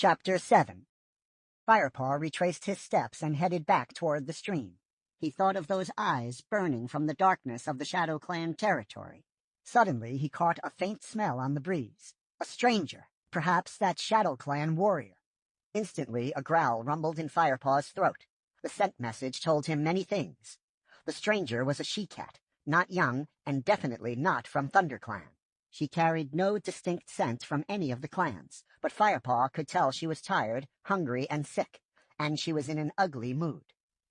Chapter 7. Firepaw retraced his steps and headed back toward the stream. He thought of those eyes burning from the darkness of the ThunderClan territory. Suddenly he caught a faint smell on the breeze. A stranger, perhaps that ThunderClan warrior. Instantly a growl rumbled in Firepaw's throat. The scent message told him many things. The stranger was a she-cat, not young and definitely not from ThunderClan. She carried no distinct scent from any of the clans, but Firepaw could tell she was tired, hungry, and sick, and she was in an ugly mood.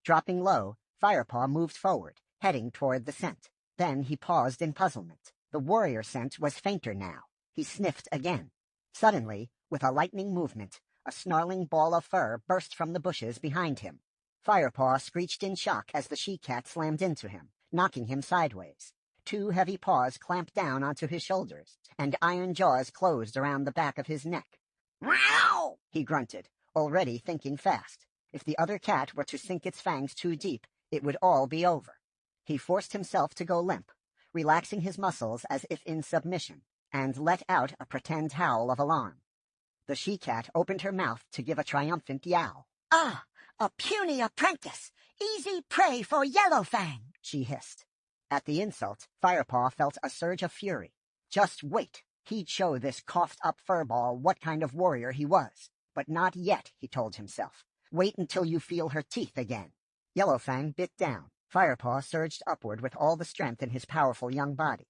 Dropping low, Firepaw moved forward, heading toward the scent. Then he paused in puzzlement. The warrior scent was fainter now. He sniffed again. Suddenly, with a lightning movement, a snarling ball of fur burst from the bushes behind him. Firepaw screeched in shock as the she-cat slammed into him, knocking him sideways. Two heavy paws clamped down onto his shoulders, and iron jaws closed around the back of his neck. "Meow!" he grunted, already thinking fast. If the other cat were to sink its fangs too deep, it would all be over. He forced himself to go limp, relaxing his muscles as if in submission, and let out a pretend howl of alarm. The she-cat opened her mouth to give a triumphant yowl. "Ah, a puny apprentice! Easy prey for Yellowfang!" she hissed. At the insult, Firepaw felt a surge of fury. Just wait. He'd show this coughed-up furball what kind of warrior he was. But not yet, he told himself. Wait until you feel her teeth again. Yellowfang bit down. Firepaw surged upward with all the strength in his powerful young body.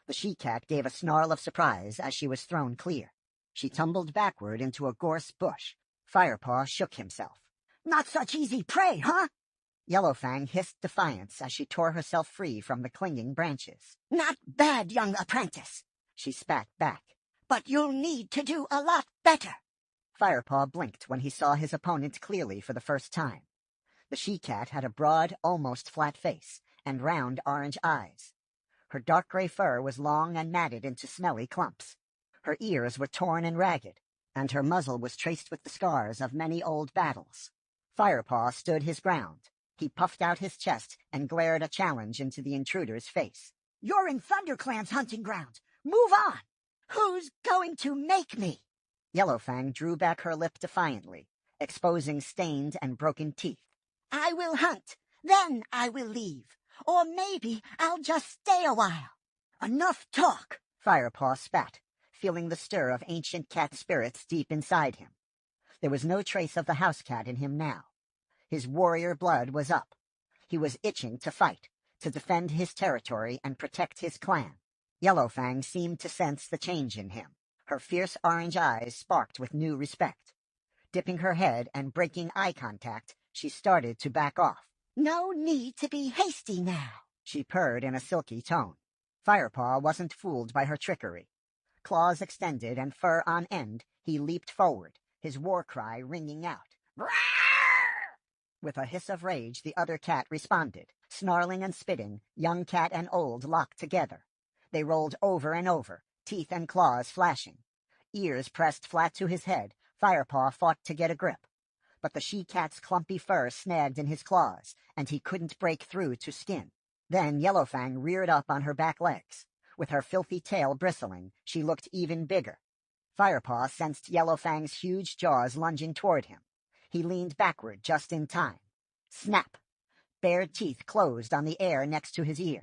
The she-cat gave a snarl of surprise as she was thrown clear. She tumbled backward into a gorse bush. Firepaw shook himself. "Not such easy prey, huh?" Yellowfang hissed defiance as she tore herself free from the clinging branches. "Not bad, young apprentice," she spat back. "But you'll need to do a lot better." Firepaw blinked when he saw his opponent clearly for the first time. The she-cat had a broad, almost flat face and round orange eyes. Her dark gray fur was long and matted into smelly clumps. Her ears were torn and ragged, and her muzzle was traced with the scars of many old battles. Firepaw stood his ground. He puffed out his chest and glared a challenge into the intruder's face. "You're in ThunderClan's hunting ground. Move on! Who's going to make me?" Yellowfang drew back her lip defiantly, exposing stained and broken teeth. "I will hunt, then I will leave. Or maybe I'll just stay a while." "Enough talk!" Firepaw spat, feeling the stir of ancient cat spirits deep inside him. There was no trace of the house cat in him now. His warrior blood was up. He was itching to fight, to defend his territory and protect his clan. Yellowfang seemed to sense the change in him. Her fierce orange eyes sparked with new respect. Dipping her head and breaking eye contact, she started to back off. "No need to be hasty now," she purred in a silky tone. Firepaw wasn't fooled by her trickery. Claws extended and fur on end, he leaped forward, his war cry ringing out. "Rawr!" With a hiss of rage, the other cat responded. Snarling and spitting, young cat and old locked together. They rolled over and over, teeth and claws flashing. Ears pressed flat to his head, Firepaw fought to get a grip. But the she-cat's clumpy fur snagged in his claws, and he couldn't break through to skin. Then Yellowfang reared up on her back legs. With her filthy tail bristling, she looked even bigger. Firepaw sensed Yellowfang's huge jaws lunging toward him. He leaned backward just in time. Snap! Bared teeth closed on the air next to his ear.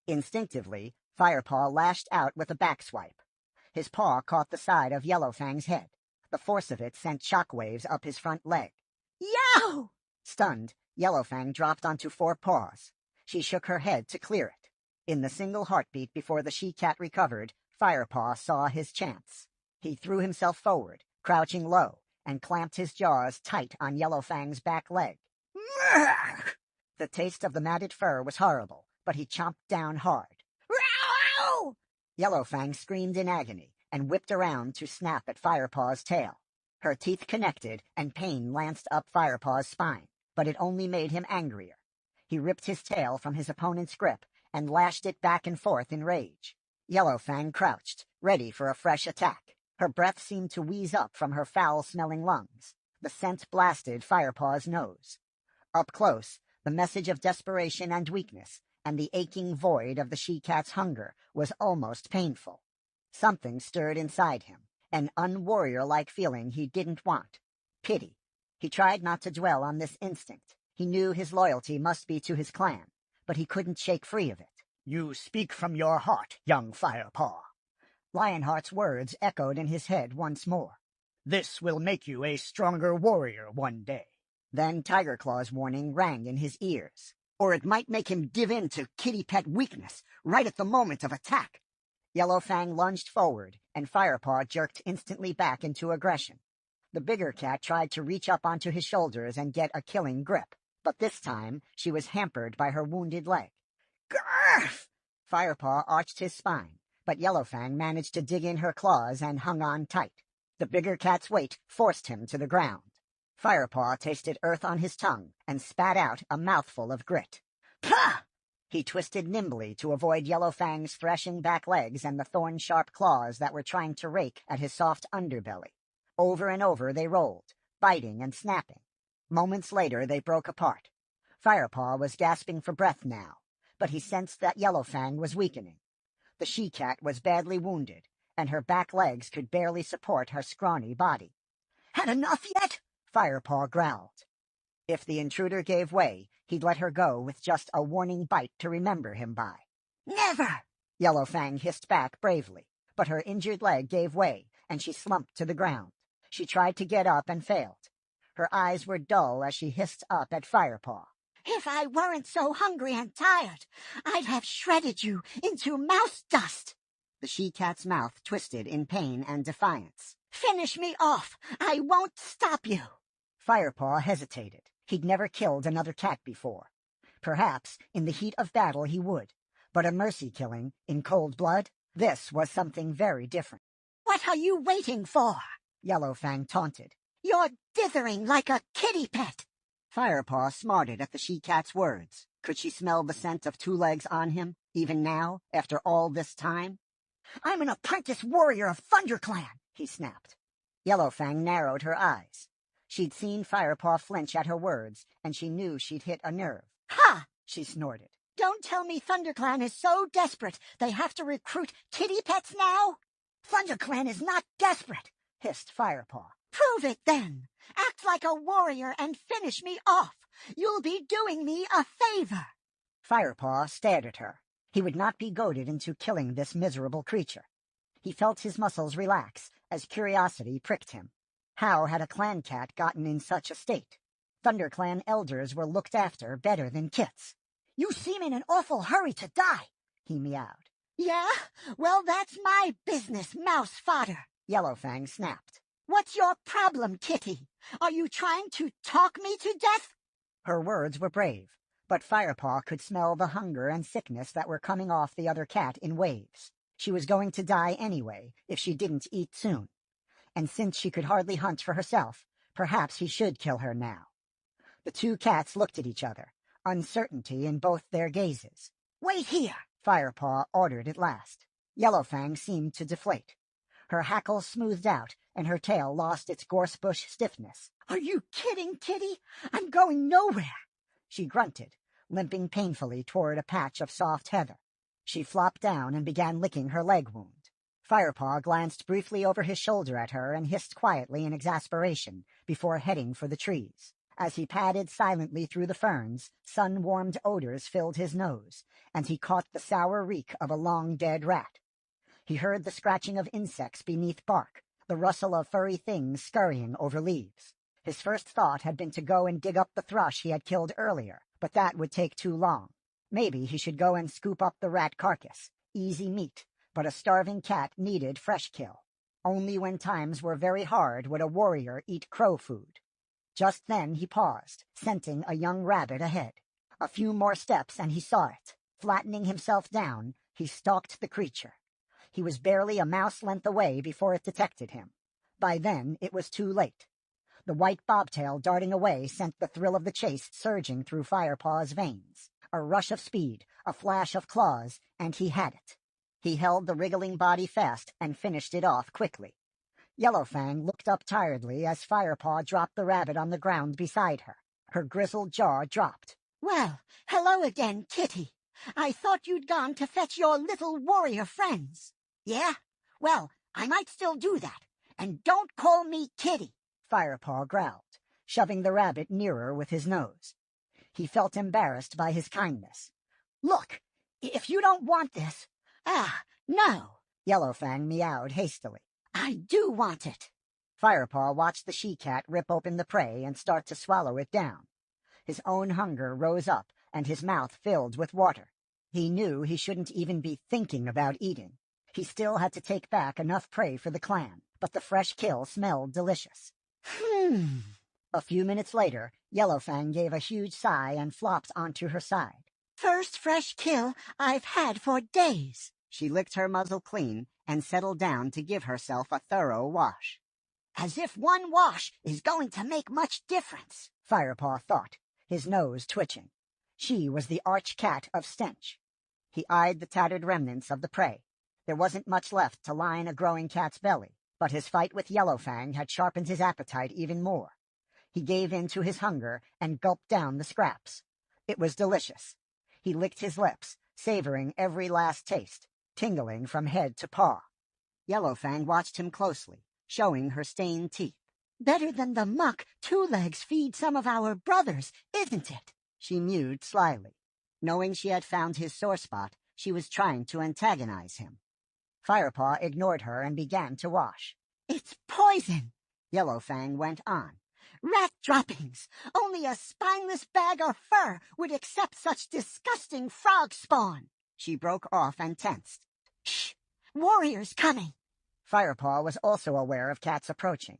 Instinctively, Firepaw lashed out with a backswipe. His paw caught the side of Yellowfang's head. The force of it sent shockwaves up his front leg. "Yow!" Stunned, Yellowfang dropped onto four paws. She shook her head to clear it. In the single heartbeat before the she-cat recovered, Firepaw saw his chance. He threw himself forward, crouching low, and clamped his jaws tight on Yellowfang's back leg. The taste of the matted fur was horrible, but he chomped down hard. "Row!" Yellowfang screamed in agony and whipped around to snap at Firepaw's tail. Her teeth connected, and pain lanced up Firepaw's spine, but it only made him angrier. He ripped his tail from his opponent's grip and lashed it back and forth in rage. Yellowfang crouched, ready for a fresh attack. Her breath seemed to wheeze up from her foul-smelling lungs. The scent blasted Firepaw's nose. Up close, the message of desperation and weakness, and the aching void of the she-cat's hunger was almost painful. Something stirred inside him, An unwarrior-like feeling he didn't want. Pity. He tried not to dwell on this instinct. He knew his loyalty must be to his clan, but he couldn't shake free of it. "You speak from your heart, young Firepaw." Lionheart's words echoed in his head once more. "This will make you a stronger warrior one day." Then Tiger Claw's warning rang in his ears. "Or it might make him give in to kitty pet weakness right at the moment of attack." Yellowfang lunged forward, and Firepaw jerked instantly back into aggression. The bigger cat tried to reach up onto his shoulders and get a killing grip, but this time she was hampered by her wounded leg. "Grrrf!" Firepaw arched his spine, but Yellowfang managed to dig in her claws and hung on tight. The bigger cat's weight forced him to the ground. Firepaw tasted earth on his tongue and spat out a mouthful of grit. "Pah!" He twisted nimbly to avoid Yellowfang's threshing back legs and the thorn-sharp claws that were trying to rake at his soft underbelly. Over and over they rolled, biting and snapping. Moments later they broke apart. Firepaw was gasping for breath now, but he sensed that Yellowfang was weakening. The she-cat was badly wounded, and her back legs could barely support her scrawny body. "Had enough yet?" Firepaw growled. If the intruder gave way, he'd let her go with just a warning bite to remember him by. "Never!" Yellowfang hissed back bravely, but her injured leg gave way, and she slumped to the ground. She tried to get up and failed. Her eyes were dull as she hissed up at Firepaw. "If I weren't so hungry and tired, I'd have shredded you into mouse dust." The she-cat's mouth twisted in pain and defiance. "Finish me off! I won't stop you!" Firepaw hesitated. He'd never killed another cat before. Perhaps in the heat of battle he would, but a mercy killing, in cold blood, this was something very different. "What are you waiting for?" Yellowfang taunted. "You're dithering like a kitty pet." Firepaw smarted at the she-cat's words. Could she smell the scent of two legs on him, even now, after all this time? "I'm an apprentice warrior of ThunderClan," he snapped. Yellowfang narrowed her eyes. She'd seen Firepaw flinch at her words, and she knew she'd hit a nerve. "Ha!" she snorted. "Don't tell me ThunderClan is so desperate they have to recruit kitty pets now?" "ThunderClan is not desperate," hissed Firepaw. "Prove it, then. Act like a warrior and finish me off. You'll be doing me a favor." Firepaw stared at her. He would not be goaded into killing this miserable creature. He felt his muscles relax as curiosity pricked him. How had a clan cat gotten in such a state? ThunderClan elders were looked after better than kits. "You seem in an awful hurry to die," he meowed. "Yeah? Well, that's my business, mouse fodder," Yellowfang snapped. "What's your problem, kitty? Are you trying to talk me to death?" Her words were brave, but Firepaw could smell the hunger and sickness that were coming off the other cat in waves. She was going to die anyway if she didn't eat soon. And since she could hardly hunt for herself, perhaps he should kill her now. The two cats looked at each other, uncertainty in both their gazes. "Wait here," Firepaw ordered at last. Yellowfang seemed to deflate. Her hackles smoothed out, and her tail lost its gorsebush stiffness. "Are you kidding, kitty? I'm going nowhere." She grunted, limping painfully toward a patch of soft heather. She flopped down and began licking her leg wound. Firepaw glanced briefly over his shoulder at her and hissed quietly in exasperation before heading for the trees. As he padded silently through the ferns, sun-warmed odors filled his nose, and he caught the sour reek of a long-dead rat. He heard the scratching of insects beneath bark, the rustle of furry things scurrying over leaves. His first thought had been to go and dig up the thrush he had killed earlier, but that would take too long. Maybe he should go and scoop up the rat carcass. Easy meat, but a starving cat needed fresh kill. Only when times were very hard would a warrior eat crow food. Just then he paused, scenting a young rabbit ahead. A few more steps and he saw it. Flattening himself down, he stalked the creature. He was barely a mouse length away before it detected him. By then it was too late. The white bobtail darting away sent the thrill of the chase surging through Firepaw's veins. A rush of speed, a flash of claws, and he had it. He held the wriggling body fast and finished it off quickly. Yellowfang looked up tiredly as Firepaw dropped the rabbit on the ground beside her. Her grizzled jaw dropped. "Well, hello again, kitty. I thought you'd gone to fetch your little warrior friends." "Yeah? Well, I might still do that. And don't call me Kitty, Firepaw growled, shoving the rabbit nearer with his nose. He felt embarrassed by his kindness. Look, if you don't want this... no, Yellowfang meowed hastily. I do want it. Firepaw watched the she-cat rip open the prey and start to swallow it down. His own hunger rose up, and his mouth filled with water. He knew he shouldn't even be thinking about eating. He still had to take back enough prey for the clan, but the fresh kill smelled delicious. A few minutes later, Yellowfang gave a huge sigh and flopped onto her side. First fresh kill I've had for days. She licked her muzzle clean and settled down to give herself a thorough wash. As if one wash is going to make much difference, Firepaw thought, his nose twitching. She was the arch-cat of stench. He eyed the tattered remnants of the prey. There wasn't much left to line a growing cat's belly, but his fight with Yellowfang had sharpened his appetite even more. He gave in to his hunger and gulped down the scraps. It was delicious. He licked his lips, savoring every last taste, tingling from head to paw. Yellowfang watched him closely, showing her stained teeth. Better than the muck Two Legs feed some of our brothers, isn't it? She mewed slyly. Knowing she had found his sore spot, she was trying to antagonize him. Firepaw ignored her and began to wash. It's poison, Yellowfang went on. Rat droppings! Only a spineless bag of fur would accept such disgusting frog spawn! She broke off and tensed. Shh! Warriors coming! Firepaw was also aware of cats approaching.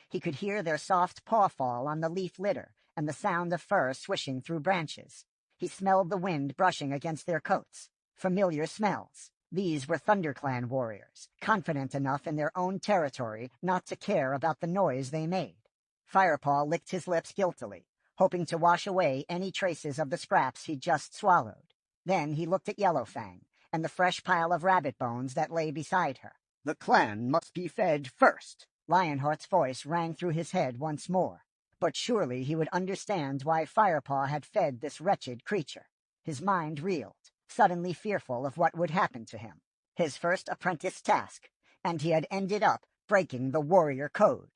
He could hear their soft paw fall on the leaf litter and the sound of fur swishing through branches. He smelled the wind brushing against their coats. Familiar smells. These were ThunderClan warriors, confident enough in their own territory not to care about the noise they made. Firepaw licked his lips guiltily, hoping to wash away any traces of the scraps he'd just swallowed. Then he looked at Yellowfang and the fresh pile of rabbit bones that lay beside her. The clan must be fed first. Lionheart's voice rang through his head once more. But surely he would understand why Firepaw had fed this wretched creature. His mind reeled, suddenly fearful of what would happen to him. His first apprentice task, and he had ended up breaking the warrior code.